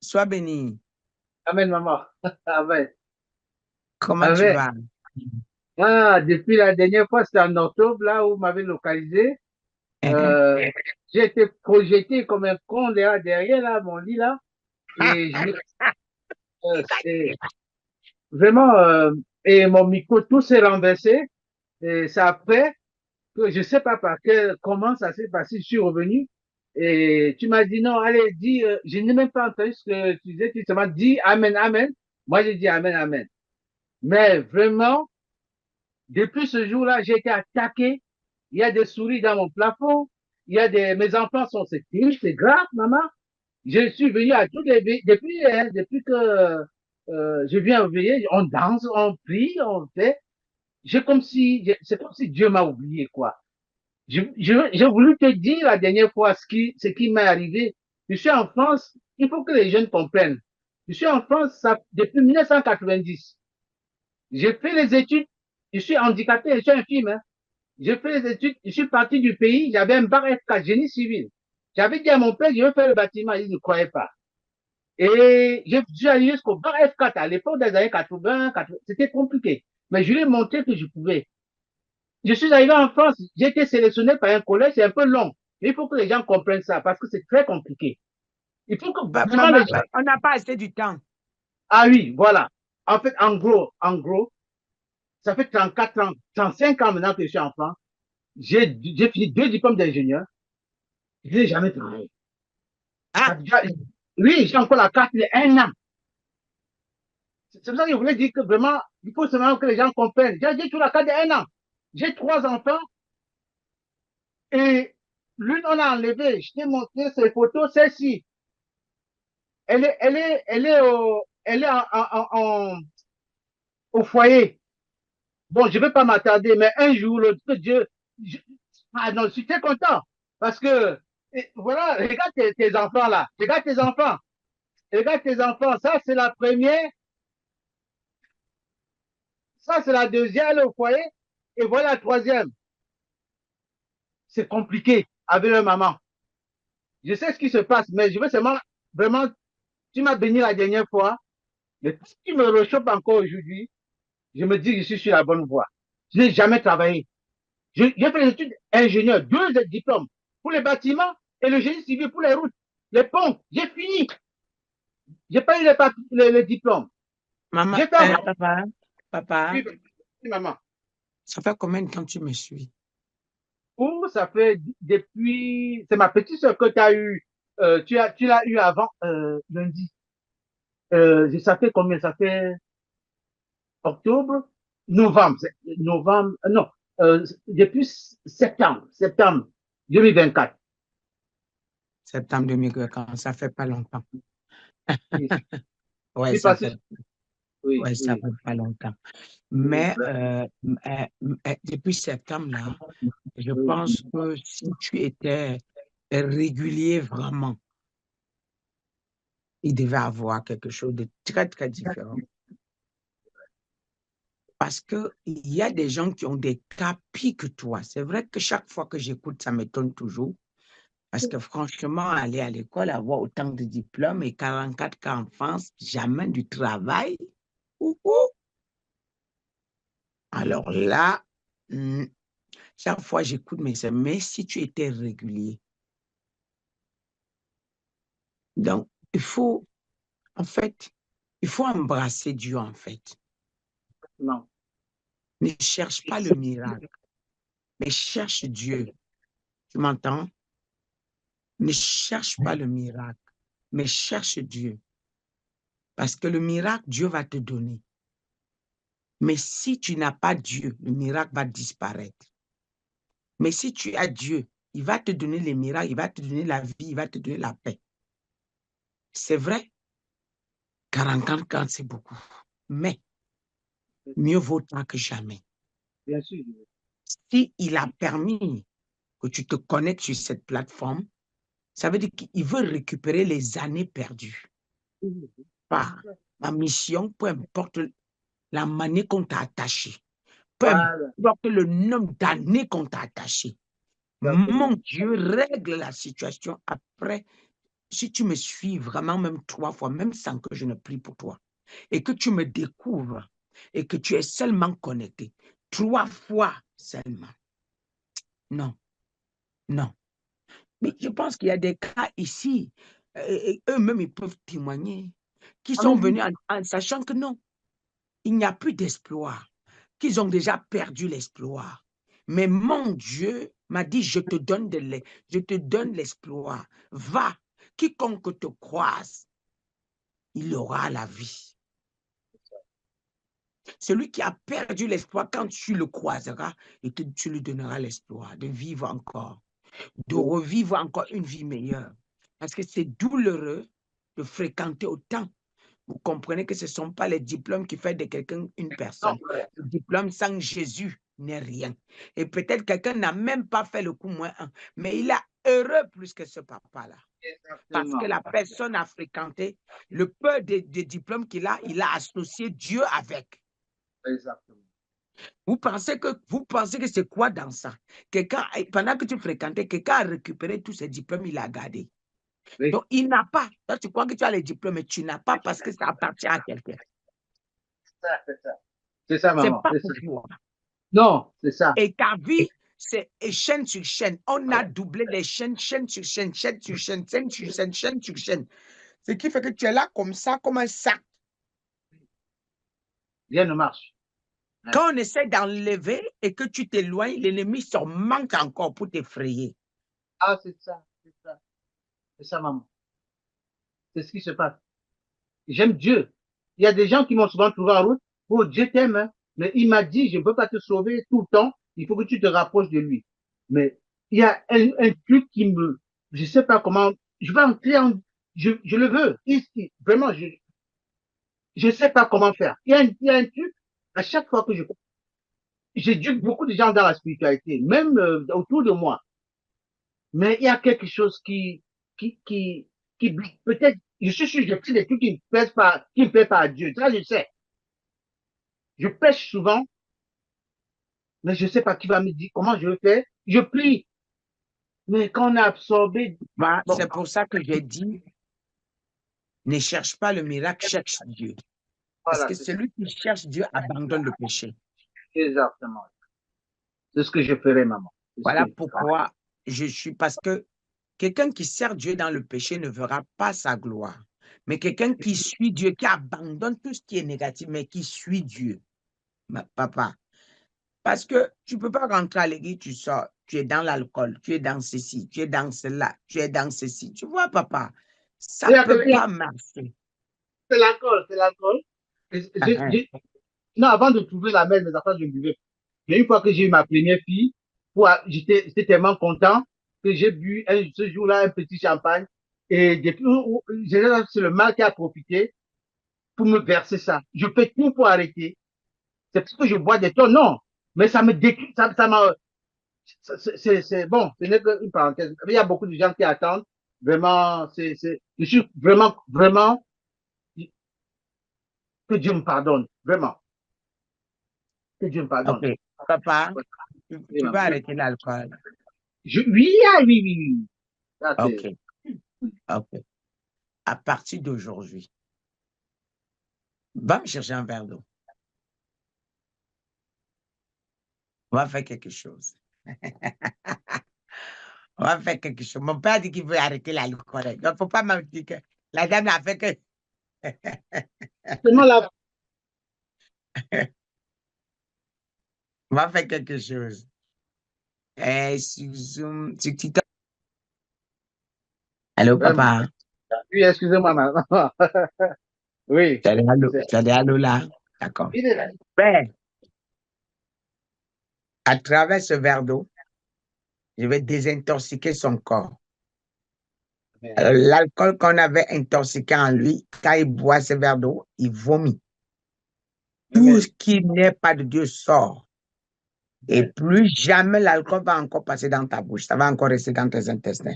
Sois béni. Amen, maman. Amen. Comment tu Amen. vas? Ah, depuis la dernière fois, c'était en octobre, là où vous m'avez localisé. Euh, j'ai été projeté comme un con derrière là, mon lit là. Et c'est vraiment, et mon micro, tout s'est renversé. Et c'est après que je sais pas comment ça s'est passé. Je suis revenu et tu m'as dit non, allez, dis, je n'ai même pas entendu ce que tu disais. Tu m'as dit Amen, Amen. Moi, j'ai dit Amen, Amen. Mais vraiment, depuis ce jour-là, j'ai été attaqué. Il y a des souris dans mon plafond. Mes enfants sont séparés. C'est grave, maman. Je suis venu à tous les, depuis que je viens veiller, on danse, on prie, on fait. C'est comme si Dieu m'a oublié, quoi. J'ai voulu te dire la dernière fois ce qui m'est arrivé. Je suis en France. Il faut que les jeunes comprennent. Je suis en France depuis 1990. J'ai fait les études. Je suis handicapé, je suis infirme, hein. J'ai fait les études, je suis parti du pays, j'avais un bac F4, génie civil. J'avais dit à mon père, je veux faire le bâtiment, il ne croyait pas. Et je suis allé jusqu'au bac F4 à l'époque des années 80, c'était compliqué. Mais je lui ai montré que je pouvais. Je suis arrivé en France, j'ai été sélectionné par un collège, c'est un peu long. Mais il faut que les gens comprennent ça parce que c'est très compliqué. Il faut que vraiment Maman, les gens. on n'a pas assez du temps. Ah oui, voilà. En fait, en gros, ça fait 34 ans, 35 ans maintenant que je suis en France. J'ai fini 2 diplômes d'ingénieur. Je n'ai jamais travaillé. Ah, Oui, j'ai encore la carte de 1 an. C'est pour ça que je voulais dire que vraiment, il faut seulement que les gens comprennent. J'ai toujours la carte de 1 an. J'ai 3 enfants et l'une, on l'a enlevée. Je t'ai montré ces photos, celle-ci. Elle est au foyer. Bon, je ne vais pas m'attarder, mais un jour, que Dieu. je- ah non, je suis très content. Parce que, voilà, regarde tes enfants là. Regarde tes enfants. Regarde tes enfants. Ça, c'est la première. Ça, c'est la deuxième, elle est au foyer. Et voilà la troisième. C'est compliqué avec leur maman. Je sais ce qui se passe, mais je veux seulement, vraiment, tu m'as béni la dernière fois, mais tout ce qui me réchauffe encore aujourd'hui, je me dis que je suis sur la bonne voie. Je n'ai jamais travaillé. J'ai fait des études ingénieur, 2 diplômes pour les bâtiments et le génie civil pour les routes, les ponts. J'ai fini. J'ai pas eu les diplômes. maman, J'ai fait encore. papa, Oui, oui, maman. ça fait combien de temps que tu me suis? Ou ça fait depuis. C'est ma petite soeur que tu as eu. Tu l'as eu avant lundi. Ça fait combien? Ça fait octobre, novembre, novembre, non, depuis septembre 2024. Septembre 2024, ça fait pas longtemps. Oui, Ouais, oui, ça parce que, fait, oui, ouais, ça oui, fait pas longtemps. oui, Mais depuis septembre, là, je oui. pense que si tu étais régulier vraiment, il devait avoir quelque chose de très, très différent. Parce qu'il y a des gens qui ont des cas pires que toi. C'est vrai que chaque fois que j'écoute, ça m'étonne toujours. Parce que franchement, aller à l'école, avoir autant de diplômes et 44 cas en France, jamais du travail. Ouhou. Alors là, hmm, chaque fois j'écoute, mais si tu étais régulier. Donc, en fait, il faut embrasser Dieu, en fait. Non. Ne cherche pas le miracle, mais cherche Dieu. Tu m'entends? Ne cherche pas le miracle, mais cherche Dieu. Parce que le miracle, Dieu va te donner. Mais si tu n'as pas Dieu, le miracle va disparaître. Mais si tu as Dieu, il va te donner les miracles, il va te donner la vie, il va te donner la paix. C'est vrai, 40 ans, c'est beaucoup. Mais mieux vaut tard que jamais. Bien sûr. Si il a permis que tu te connectes sur cette plateforme, ça veut dire qu'il veut récupérer les années perdues. Par ma mission, peu importe la manière qu'on t'a attaché, peu Voilà, importe le nombre d'années qu'on t'a attaché. exactement. Mon Dieu règle la situation après si tu me suis vraiment même 3 fois, même sans que je ne prie pour toi, et que tu me découvres, et que tu es seulement connecté, 3 fois seulement. Non, non. Mais je pense qu'il y a des cas ici, et eux-mêmes, ils peuvent témoigner, qui sont venus en sachant que non, il n'y a plus d'espoir, qu'ils ont déjà perdu l'espoir. Mais mon Dieu m'a dit, je te donne l'espoir. Va, quiconque te croise, il aura la vie. Celui qui a perdu l'espoir, quand tu le croiseras, et tu lui donneras l'espoir de vivre encore, de revivre encore une vie meilleure. Parce que c'est douloureux de fréquenter autant. Vous comprenez que ce ne sont pas les diplômes qui font de quelqu'un une personne. Le diplôme sans Jésus n'est rien. Et peut-être quelqu'un n'a même pas fait le coup -1, mais il est heureux plus que ce papa-là. Parce que la personne a fréquenté le peu de diplômes qu'il a, il a associé Dieu avec. Exactement. Vous pensez que c'est quoi dans ça? Quelqu'un, pendant que tu fréquentais, quelqu'un a récupéré tous ses diplômes, il a gardé. Oui. Donc, il n'a pas. Toi, tu crois que tu as les diplômes, mais tu n'as pas parce que ça appartient à quelqu'un. C'est ça, C'est maman. pas pour toi. Non, c'est ça. Et ta vie, c'est chaîne sur chaîne. On a doublé les chaînes, chaîne sur chaîne, chaîne sur chaîne, chaîne sur chaîne, chaîne sur chaîne. Ce qui fait que tu es là comme ça, comme un sac. Rien ne marche. Quand on essaie d'enlever et que tu t'éloignes, l'ennemi s'en manque encore pour t'effrayer. Ah, c'est ça, c'est ça. C'est ça, maman. C'est ce qui se passe. J'aime Dieu. Il y a des gens qui m'ont souvent trouvé en route. Oh, Dieu t'aime, hein. Mais il m'a dit, je ne peux pas te sauver tout le temps. Il faut que tu te rapproches de lui. Mais il y a un truc qui me, je sais pas comment, je vais entrer en, je le veux. Ici, vraiment, je sais pas comment faire. Il y a un truc, à chaque fois que j'éduque beaucoup de gens dans la spiritualité, même autour de moi. Mais il y a quelque chose qui, qui, qui peut-être, je suis sûr, j'ai pris des trucs qui me plaisent pas à Dieu. Ça, je sais. Je pêche souvent, mais je sais pas qui va me dire comment je vais faire. Je prie. Mais quand on est absorbé, Bah, bon, c'est pour ça que j'ai dit, ne cherche pas le miracle, cherche Dieu. Parce voilà, que c'est ça. celui qui cherche Dieu abandonne le péché. Exactement. C'est ce que je ferai, maman. Voilà pourquoi je suis, parce que quelqu'un qui sert Dieu dans le péché ne verra pas sa gloire. Mais quelqu'un qui suit Dieu, qui abandonne tout ce qui est négatif, mais qui suit Dieu, papa. Parce que tu ne peux pas rentrer à l'église, tu sors, tu es dans l'alcool, tu es dans ceci, tu es dans cela, tu es dans ceci. Tu vois, papa, ça ne peut pas marcher. C'est l'alcool, c'est l'alcool. Non, avant de trouver la mère, mes enfants, je buvais. Mais une fois que j'ai eu ma première fille, j'étais tellement content que j'ai bu ce jour-là un petit champagne. Et depuis, c'est le mal qui a profité pour me verser ça. Je fais tout pour arrêter. C'est parce que je bois des tonnes, non. Mais ça me décrit, ça m'a, c'est bon, ce n'est qu'une parenthèse. Il y a beaucoup de gens qui attendent. Vraiment, je suis vraiment, vraiment, que Dieu me pardonne. Vraiment. Que Dieu me pardonne. OK. Papa, Oui, tu maman. vas arrêter l'alcool. Oui, ah, oui, oui, oui. Ça, OK. OK. À partir d'aujourd'hui, va me chercher un verre d'eau. On va faire quelque chose. On va faire quelque chose. Mon père dit qu'il veut arrêter l'alcool. Il ne faut pas me dire que la dame a fait que. Seulement la On va faire quelque chose. Sur Zoom, sur TikTok. Allô, vraiment. papa. Oui, excusez-moi, maman. Oui. Tu as des allô là? D'accord. Il est là. Ben, à travers ce verre d'eau, je vais désintoxiquer son corps. L'alcool qu'on avait intoxiqué en lui, quand il boit ce verre d'eau, il vomit. Tout ce qui n'est pas de Dieu sort. Et plus jamais l'alcool va encore passer dans ta bouche. Ça va encore rester dans tes intestins.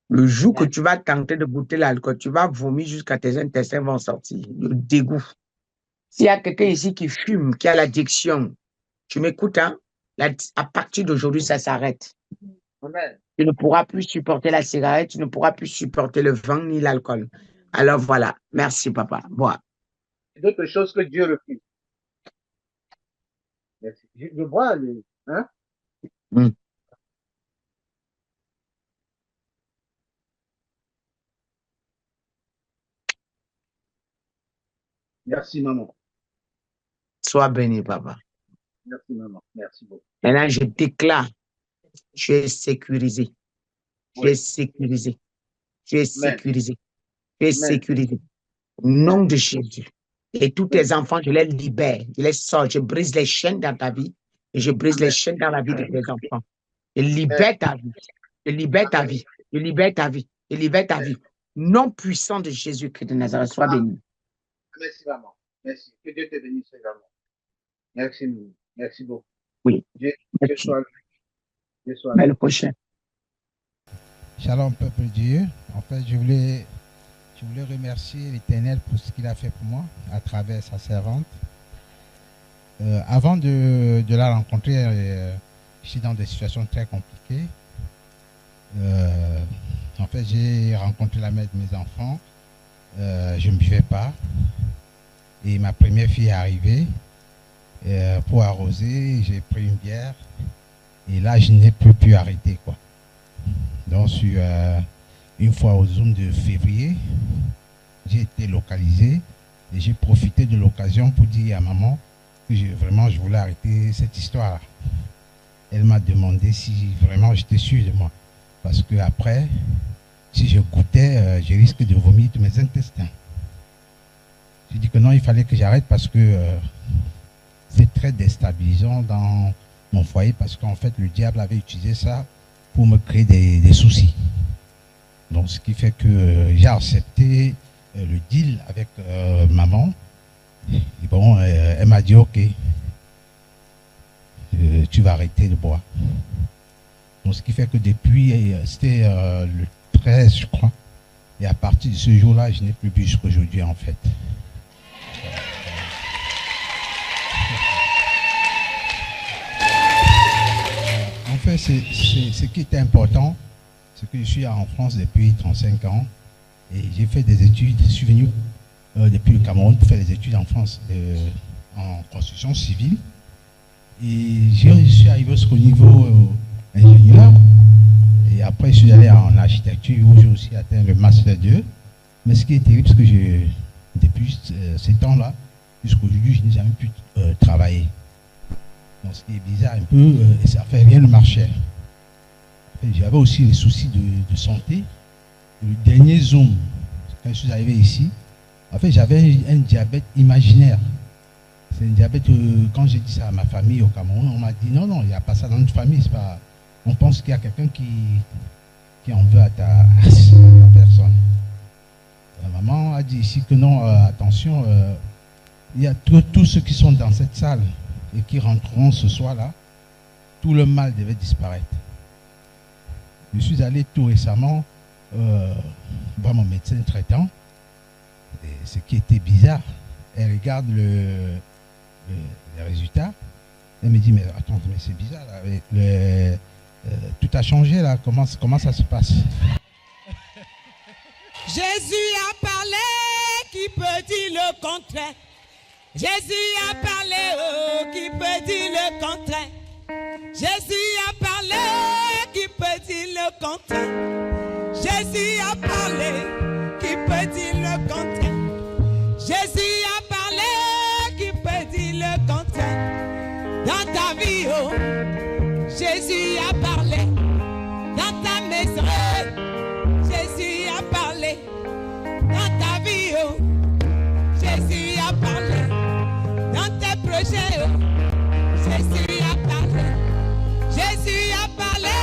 Le jour que tu vas tenter de goûter l'alcool, tu vas vomir jusqu'à tes intestins vont sortir. Le dégoût. S'il y a quelqu'un ici qui fume, qui a l'addiction, tu m'écoutes, hein? À partir d'aujourd'hui, ça s'arrête. Amen. Tu ne pourras plus supporter la cigarette, tu ne pourras plus supporter le vin ni l'alcool. Alors voilà, merci papa. Bois. D'autres choses que Dieu refuse. Merci. Je bois, hein? Merci, maman. Sois béni, papa. Merci, maman. Merci beaucoup. Maintenant, je déclare, tu es sécurisé. Tu es sécurisé. Tu es sécurisé. Tu es sécurisé. Au nom de Jésus. Et tous tes enfants, je les libère. Je les sors. Je brise les chaînes dans ta vie. Et je brise les chaînes dans la vie de tes enfants. Je libère ta vie. Je libère ta vie. Je libère ta vie. Je libère ta vie. Nom puissant de Jésus-Christ de Nazareth, sois béni. Merci, maman. Merci. Que Dieu te bénisse également. Merci, maman. Merci beaucoup. Oui. Dieu soit Mais le prochain. Shalom, peuple de Dieu. En fait, je voulais remercier l'Éternel pour ce qu'il a fait pour moi à travers sa servante. Avant de la rencontrer, je suis dans des situations très compliquées. En fait, j'ai rencontré la mère de mes enfants. Je ne buvais pas. Et ma première fille est arrivée. Pour arroser, j'ai pris une bière. Et là, je n'ai plus pu arrêter, quoi. Donc, une fois au Zoom de février, j'ai été localisé et j'ai profité de l'occasion pour dire à maman que je voulais arrêter cette histoire-là. Elle m'a demandé si vraiment j'étais sûr de moi. Parce que après, si je goûtais, je risque de vomir tous mes intestins. J'ai dit que non, il fallait que j'arrête parce que c'est très déstabilisant dans mon foyer parce qu'en fait, le diable avait utilisé ça pour me créer des soucis. Donc, ce qui fait que j'ai accepté le deal avec maman. Et bon, elle m'a dit, ok, tu vas arrêter de boire. Donc, ce qui fait que depuis, c'était le 13, je crois. Et à partir de ce jour-là, je n'ai plus bu jusqu'aujourd'hui, en fait. En fait, ce qui était important, c'est que je suis en France depuis 35 ans et j'ai fait des études. Je suis venu depuis le Cameroun pour faire des études en France en construction civile. Et je suis arrivé jusqu'au niveau ingénieur. Et après, je suis allé en architecture où j'ai aussi atteint le Master 2. Mais ce qui est terrible, c'est que depuis ces temps-là, jusqu'aujourd'hui, je n'ai jamais pu travailler. Donc, ce qui est bizarre un peu, ça fait rien ne marchait. J'avais aussi les soucis de santé. Le dernier Zoom, quand je suis arrivé ici, en fait, j'avais un diabète imaginaire. C'est un diabète, quand j'ai dit ça à ma famille au Cameroun, on m'a dit non, il n'y a pas ça dans notre famille. Pas, on pense qu'il y a quelqu'un qui en veut à ta personne. La maman a dit ici que non, attention, il y a tous ceux qui sont dans cette salle et qui rentreront ce soir-là, tout le mal devait disparaître. Je suis allé tout récemment voir mon médecin traitant. Et ce qui était bizarre, elle regarde les résultats. Elle me dit, mais attends, mais c'est bizarre, là, avec tout a changé là, comment ça se passe? Jésus a parlé, qui peut dire le contraire? Jésus a parlé, oh, qui peut dire le contraire? Jésus a parlé, qui peut dire le contraire? Jésus a parlé, qui peut dire le contraire? Jésus a parlé, qui peut dire le contraire? Dans ta vie, oh, Jésus a parlé. Dans ta maison, Jésus a parlé. Dans ta vie, oh, Jésus a parlé. Dans tes projets, oh, Jésus a parlé. Jésus a parlé,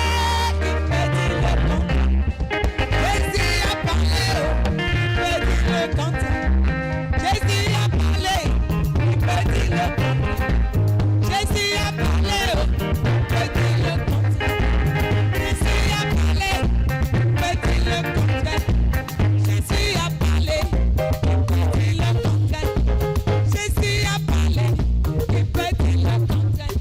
qui peut dire le contraire? Jésus a parlé, oh, qui peut dire le contraire? Jésus a parlé, qui peut dire le contraire? Jésus a parlé, oh, qui peut dire le contraire? Jésus a parlé, qui peut dire le contraire? Jésus a parlé, qui peut dire le contraire? Jésus a parlé, qui peut dire le contraire?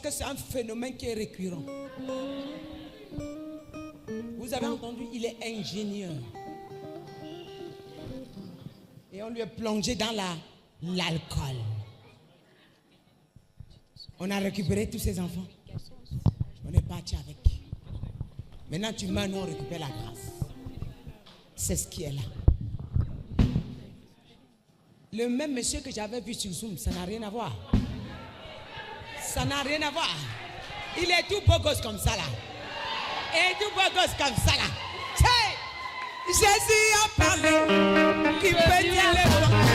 que c'est un phénomène qui est récurrent. Vous avez entendu, il est ingénieur. Et on lui a plongé dans l'alcool. On a récupéré tous ses enfants. On est parti avec. Maintenant tu meurs, nous on récupère la grâce. C'est ce qui est là. Le même monsieur que j'avais vu sur Zoom, ça n'a rien à voir. Ça n'a rien à voir. Il est tout beau gosse comme ça là. Et tout beau gosse comme ça là. Jésus a parlé. Qui peut dire le